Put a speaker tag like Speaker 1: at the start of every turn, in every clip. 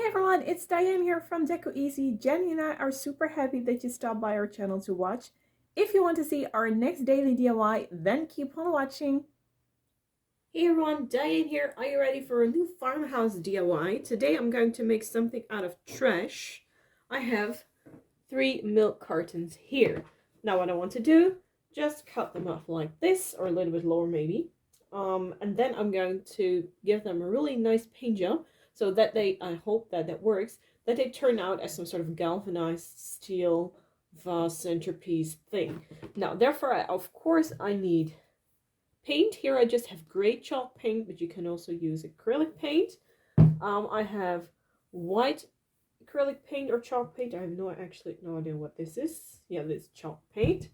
Speaker 1: everyone, it's Dyanne here from Decoeasy. Janny and I are super happy that you stopped by our channel to watch. If you want to see our next daily DIY, then keep on watching. Hey everyone, Dyanne here. Are you ready for a new farmhouse DIY? Today I'm going to make something out of trash. I have 3 milk cartons here. Now what I want to do, just cut them off like this, or a little bit lower maybe. And then I'm going to give them a really nice paint job so that I hope that works, that they turn out as some sort of galvanized steel vase centerpiece thing. Now, therefore, of course, I need paint. Here I just have gray chalk paint, but you can also use acrylic paint. I have white acrylic paint or chalk paint. I have no idea what this is. Yeah, this is chalk paint.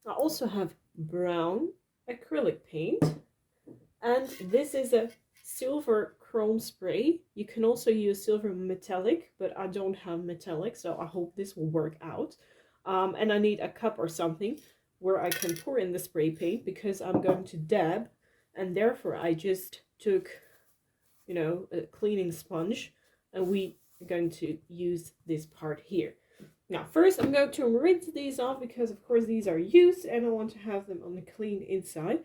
Speaker 1: I also have brown acrylic paint. And this is a silver chrome spray. You can also use silver metallic, but I don't have metallic, so I hope this will work out. And I need a cup or something where I can pour in the spray paint because I'm going to dab, and therefore I just took, a cleaning sponge, and we are going to use this part here. Now, first I'm going to rinse these off because, of course, these are used and I want to have them on the clean inside.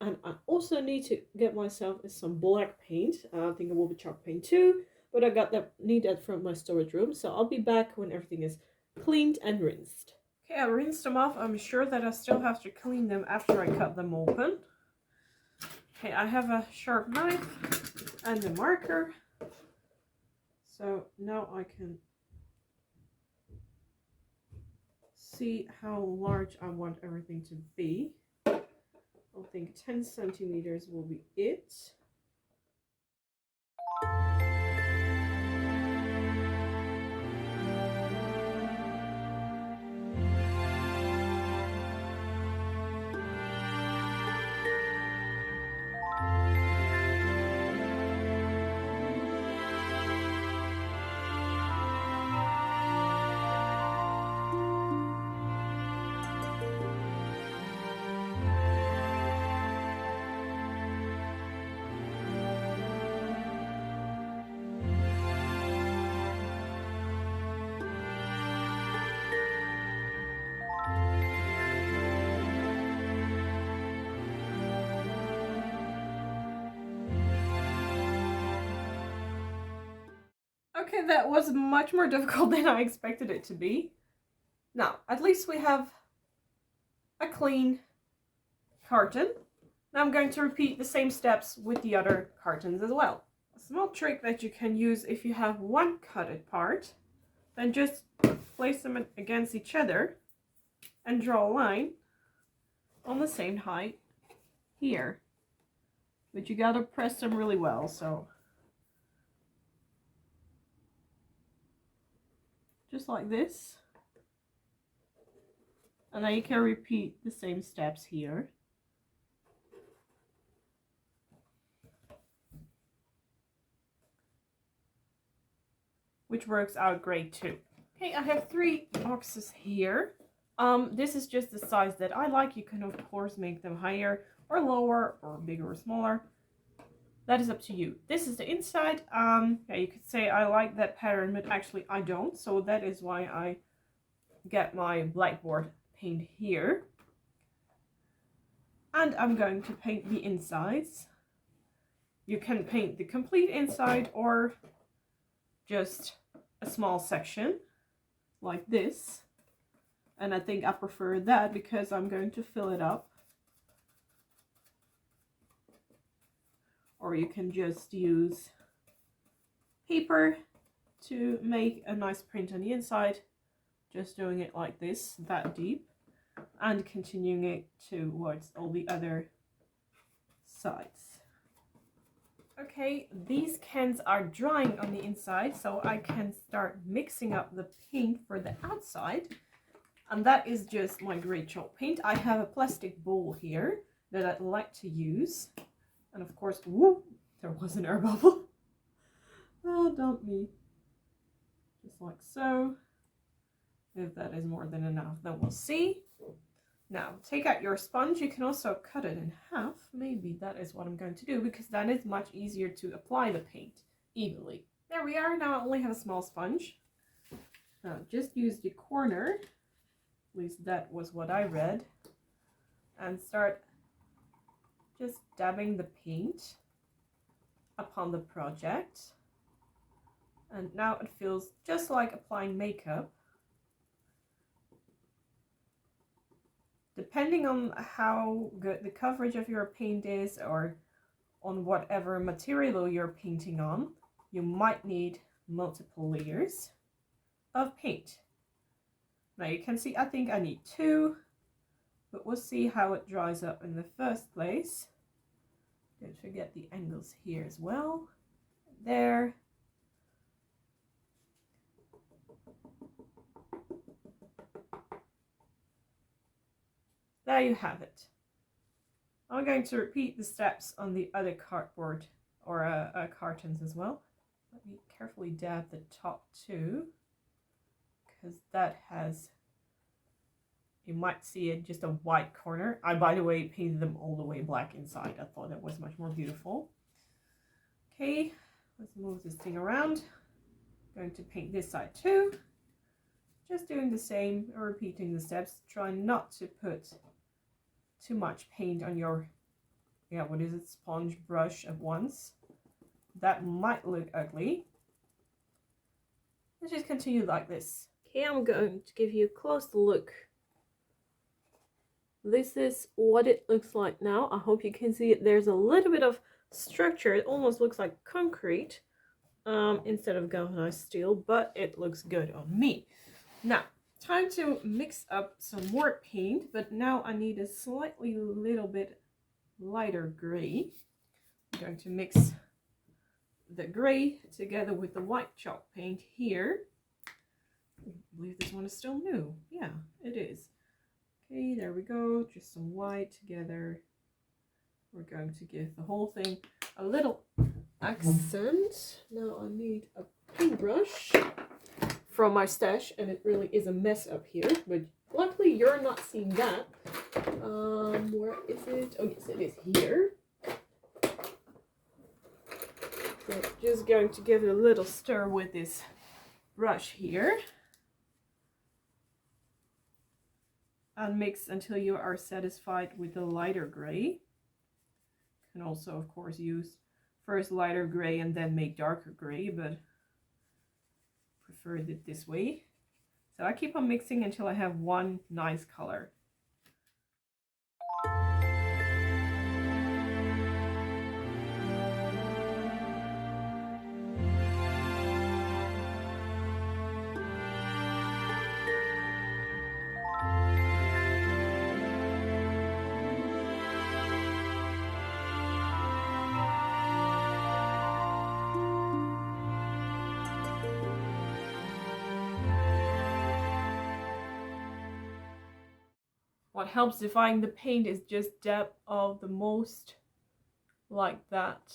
Speaker 1: And I also need to get myself some black paint. I think it will be chalk paint too, but I need that from my storage room. So I'll be back when everything is cleaned and rinsed. Okay, I rinsed them off. I'm sure that I still have to clean them after I cut them open. Okay, I have a sharp knife and a marker. So now I can see how large I want everything to be. I think 10 centimeters will be it. Okay, that was much more difficult than I expected it to be. Now, at least we have a clean carton. Now I'm going to repeat the same steps with the other cartons as well. A small trick that you can use if you have one cutted part, then just place them against each other and draw a line on the same height here. But you gotta press them really well, so just like this, and then you can repeat the same steps here. Which works out great too. Okay, I have 3 boxes here. This is just the size that I like. You can of course make them higher or lower or bigger or smaller. That is up to you. This is the inside. Yeah, you could say I like that pattern, but actually I don't. So that is why I get my blackboard paint here. And I'm going to paint the insides. You can paint the complete inside or just a small section like this. And I think I prefer that because I'm going to fill it up. Or you can just use paper to make a nice print on the inside, just doing it like this, that deep, and continuing it towards all the other sides. Okay, these cans are drying on the inside, so I can start mixing up the paint for the outside. And that is just my gray chalk paint. I have a plastic bowl here that I'd like to use. And of course, whoop, there was an air bubble. Oh, don't me. Just like so. If that is more than enough, then we'll see. Now, take out your sponge. You can also cut it in half. Maybe that is what I'm going to do because then it's much easier to apply the paint evenly. There we are. Now I only have a small sponge. Now just use the corner, at least that was what I read, and start just dabbing the paint upon the project. And now it feels just like applying makeup. Depending on how good the coverage of your paint is, or on whatever material you're painting on, you might need multiple layers of paint. Now you can see I think I need 2, but we'll see how it dries up in the first place. Don't forget the angles here as well. There. There you have it. I'm going to repeat the steps on the other cardboard or cartons as well. Let me carefully dab the top too, because that has, you might see it, just a white corner. I, by the way, painted them all the way black inside. I thought that was much more beautiful. Okay, let's move this thing around. I'm going to paint this side too. Just doing the same, repeating the steps. Try not to put too much paint on your, what is it, sponge brush at once. That might look ugly. Let's just continue like this. Okay, I'm going to give you a close look. This is what it looks like now. I hope you can see it. There's a little bit of structure. It almost looks like concrete instead of galvanized steel, but it looks good on me. Now, time to mix up some more paint, but now I need a slightly little bit lighter gray. I'm going to mix the gray together with the white chalk paint here. I believe this one is still new. Yeah, it is. Okay, there we go. Just some white together. We're going to give the whole thing a little accent. Now I need a paintbrush from my stash, and it really is a mess up here, but luckily you're not seeing that. Where is it? Oh yes, it is here. So just going to give it a little stir with this brush here and mix until you are satisfied with the lighter gray. You can also of course use first lighter gray and then make darker gray, but preferred it this way. So I keep on mixing until I have one nice color. What helps define the paint is just dab of the most like that.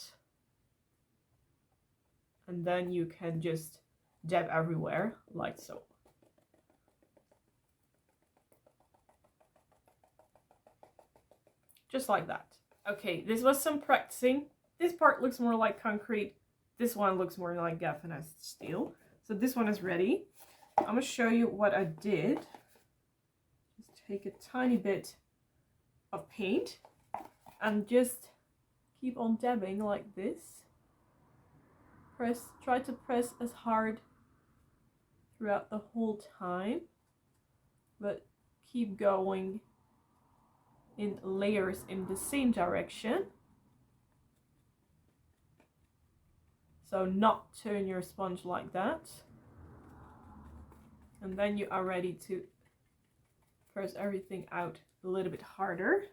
Speaker 1: And then you can just dab everywhere like so. Just like that. Okay, this was some practicing. This part looks more like concrete. This one looks more like galvanized steel. So this one is ready. I'm gonna show you what I did. Take a tiny bit of paint and just keep on dabbing like this. Try to press as hard throughout the whole time, but keep going in layers in the same direction. So not turn your sponge like that. And then you are ready to press everything out a little bit harder,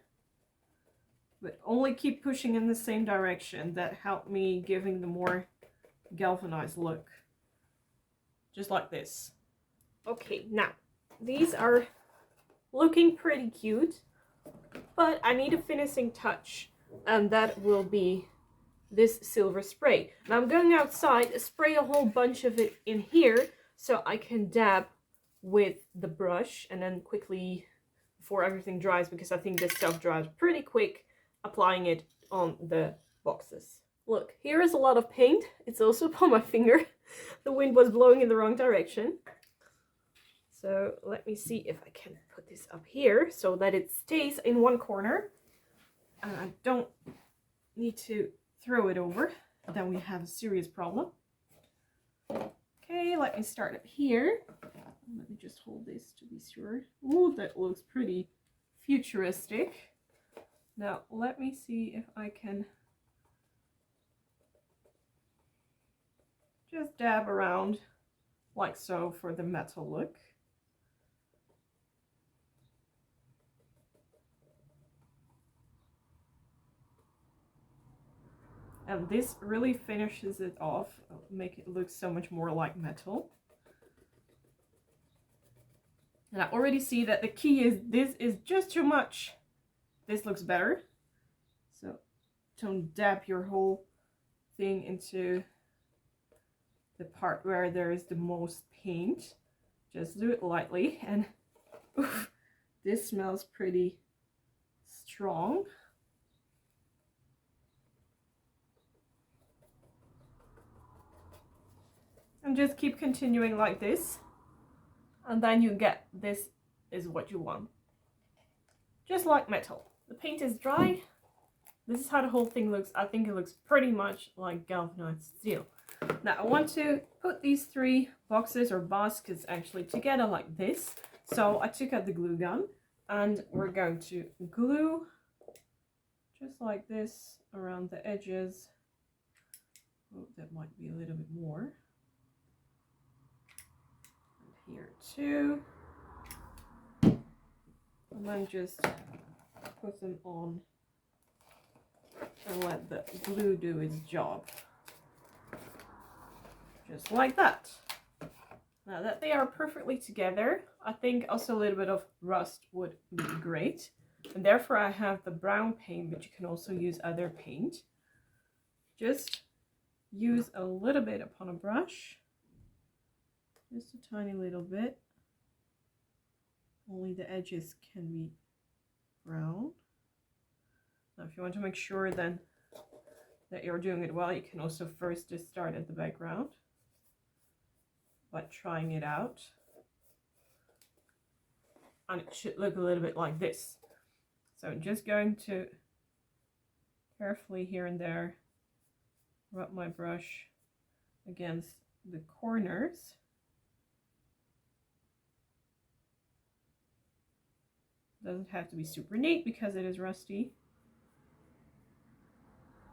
Speaker 1: but only keep pushing in the same direction. That helped me giving the more galvanized look, just like this. Okay, now these are looking pretty cute, but I need a finishing touch, and that will be this silver spray. And I'm going outside, spray a whole bunch of it in here so I can dab with the brush and then quickly, before everything dries, because I think this stuff dries pretty quick, applying it on the boxes.
Speaker 2: Look, here is a lot of paint. It's also upon my finger. The wind was blowing in the wrong direction. So let me see if I can put this up here so that it stays in one corner. And I don't need to throw it over. Then we have a serious problem. Okay, let me start up here. Let me just hold this to be sure. Ooh, that looks pretty futuristic. Now, let me see if I can just dab around like so for the metal look. And this really finishes it off, make it look so much more like metal. And I already see that the key is this is just too much. This looks better. So don't dab your whole thing into the part where there is the most paint. Just do it lightly, and oof, this smells pretty strong. And just keep continuing like this, and then you get this is what you want. Just like metal. The paint is dry. This is how the whole thing looks. I think it looks pretty much like galvanized steel. Now I want to put these 3 boxes or baskets actually together like this. So I took out the glue gun and we're going to glue just like this around the edges. Oh, that might be a little bit more. And here too. And then just put them on and let the glue do its job. Just like that. Now that they are perfectly together, I think also a little bit of rust would be great. And therefore I have the brown paint, but you can also use other paint. Just use a little bit upon a brush. Just a tiny little bit. Only the edges can be brown. Now if you want to make sure then that you're doing it well, you can also first just start at the background by trying it out. And it should look a little bit like this. So I'm just going to carefully here and there rub my brush against the corners. Doesn't have to be super neat because it is rusty.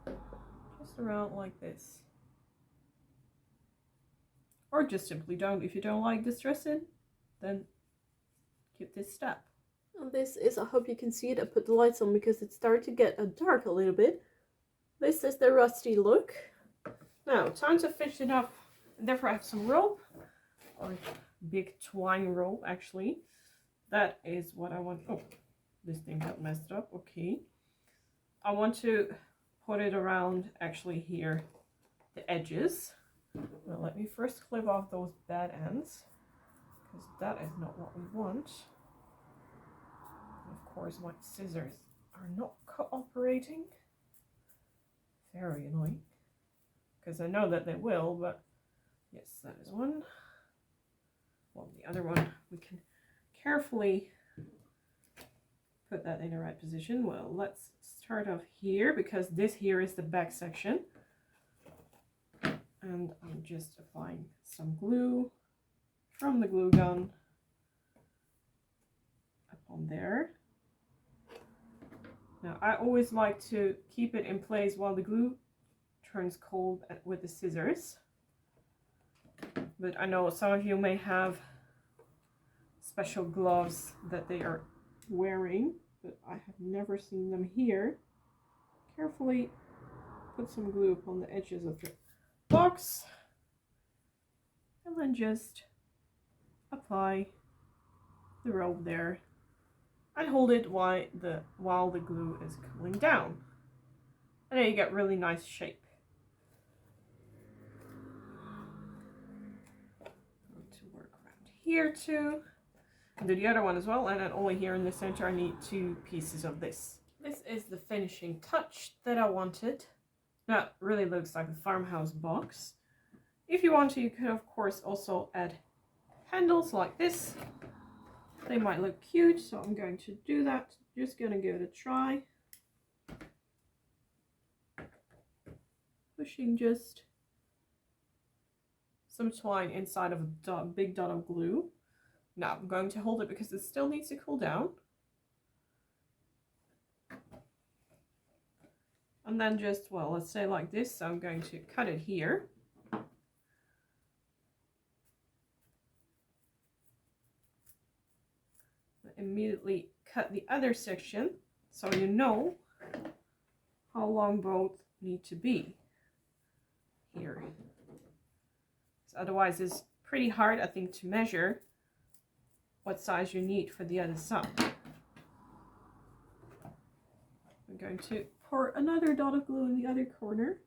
Speaker 2: Just around like this. Or just simply don't. If you don't like distressing, then keep this step. And this is, I hope you can see it, I put the lights on because it started to get dark a little bit. This is the rusty look. Now, time to finish it up. Therefore I have some rope, or big twine rope actually. That is what I want. Oh, this thing got messed up. Okay. I want to put it around actually here, the edges. Now let me first clip off those bad ends, because that is not what we want. And of course my scissors are not cooperating. Very annoying. Because I know that they will, but yes, that is one. Well, the other one we can carefully put that in the right position. Well, let's start off here because this here is the back section. And I'm just applying some glue from the glue gun upon there. Now I always like to keep it in place while the glue turns cold with the scissors. But I know some of you may have special gloves that they are wearing, but I have never seen them here. Carefully put some glue upon the edges of the box and then just apply the rope there and hold it while the glue is cooling down, and then you get really nice shape. Going to work around here too. Do the other one as well, and then only here in the center I need 2 pieces of this. This is the finishing touch that I wanted. That really looks like a farmhouse box. If you want to, you could of course also add handles like this. They might look cute, so I'm going to do that. Just gonna give it a try. Pushing just some twine inside of a big dot of glue. Now I'm going to hold it because it still needs to cool down. And then just, well, let's say like this, so I'm going to cut it here. Immediately cut the other section so you know how long both need to be here. So otherwise it's pretty hard, I think, to measure what size you need for the other side. I'm going to pour another dot of glue in the other corner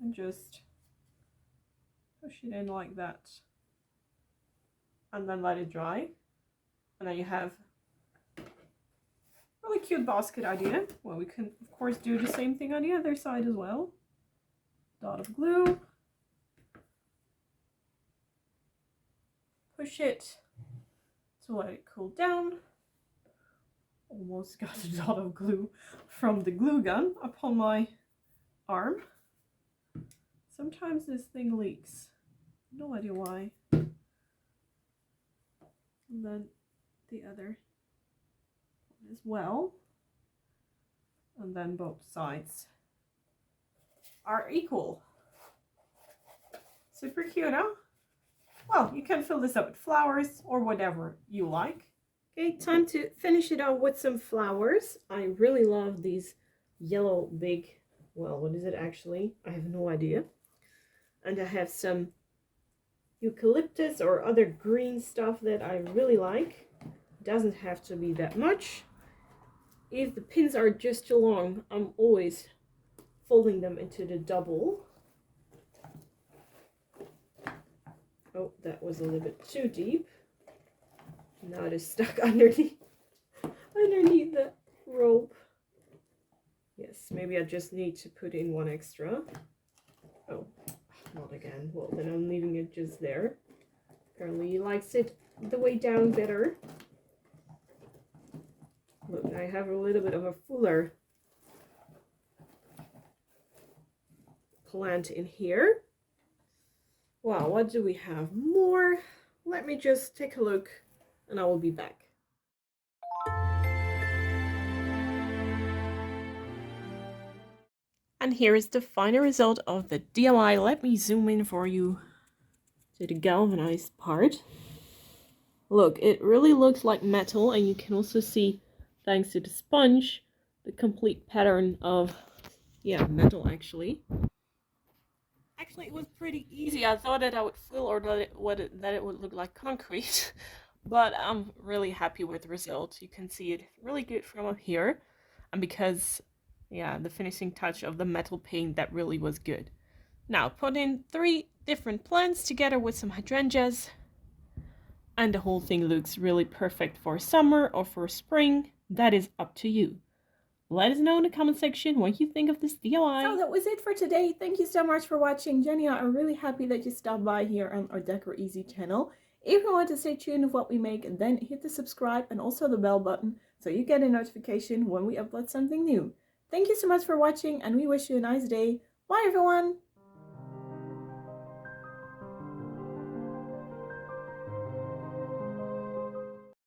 Speaker 2: and just push it in like that. And then let it dry. And then you have a really cute basket idea. Well, we can of course do the same thing on the other side as well. Dot of glue. Push it to let it cool down. Almost got a dot of glue from the glue gun upon my arm. Sometimes this thing leaks. No idea why. And then the other as well. And then both sides are equal. Super cute, huh? Well, you can fill this up with flowers or whatever you like. Okay, time to finish it out with some flowers. I really love these yellow big, well, what is it actually? I have no idea. And I have some eucalyptus or other green stuff that I really like. Doesn't have to be that much. If the pins are just too long, I'm always folding them into the double. Oh, that was a little bit too deep. Now it is stuck underneath the rope. Yes, maybe I just need to put in one extra. Oh, not again. Well, then I'm leaving it just there. Apparently he likes it the way down better. Look, I have a little bit of a fuller plant in here. Wow, what do we have more? Let me just take a look and I will be back. And here is the final result of the DIY. Let me zoom in for you to the galvanized part. Look, it really looks like metal, and you can also see, thanks to the sponge, the complete pattern of, yeah, metal actually. Actually, it was pretty easy. I thought that I would feel or that it would look like concrete, but I'm really happy with the result. You can see it really good from up here, and because, yeah, the finishing touch of the metal paint, that really was good. Now put in 3 different plants together with some hydrangeas, and the whole thing looks really perfect for summer or for spring. That is up to you. Let us know in the comment section what you think of this DIY.
Speaker 1: So that was it for today. Thank you so much for watching. Janny and I are really happy that you stopped by here on our Decor Easy channel. If you want to stay tuned with what we make, then hit the subscribe and also the bell button so you get a notification when we upload something new. Thank you so much for watching, and we wish you a nice day. Bye everyone!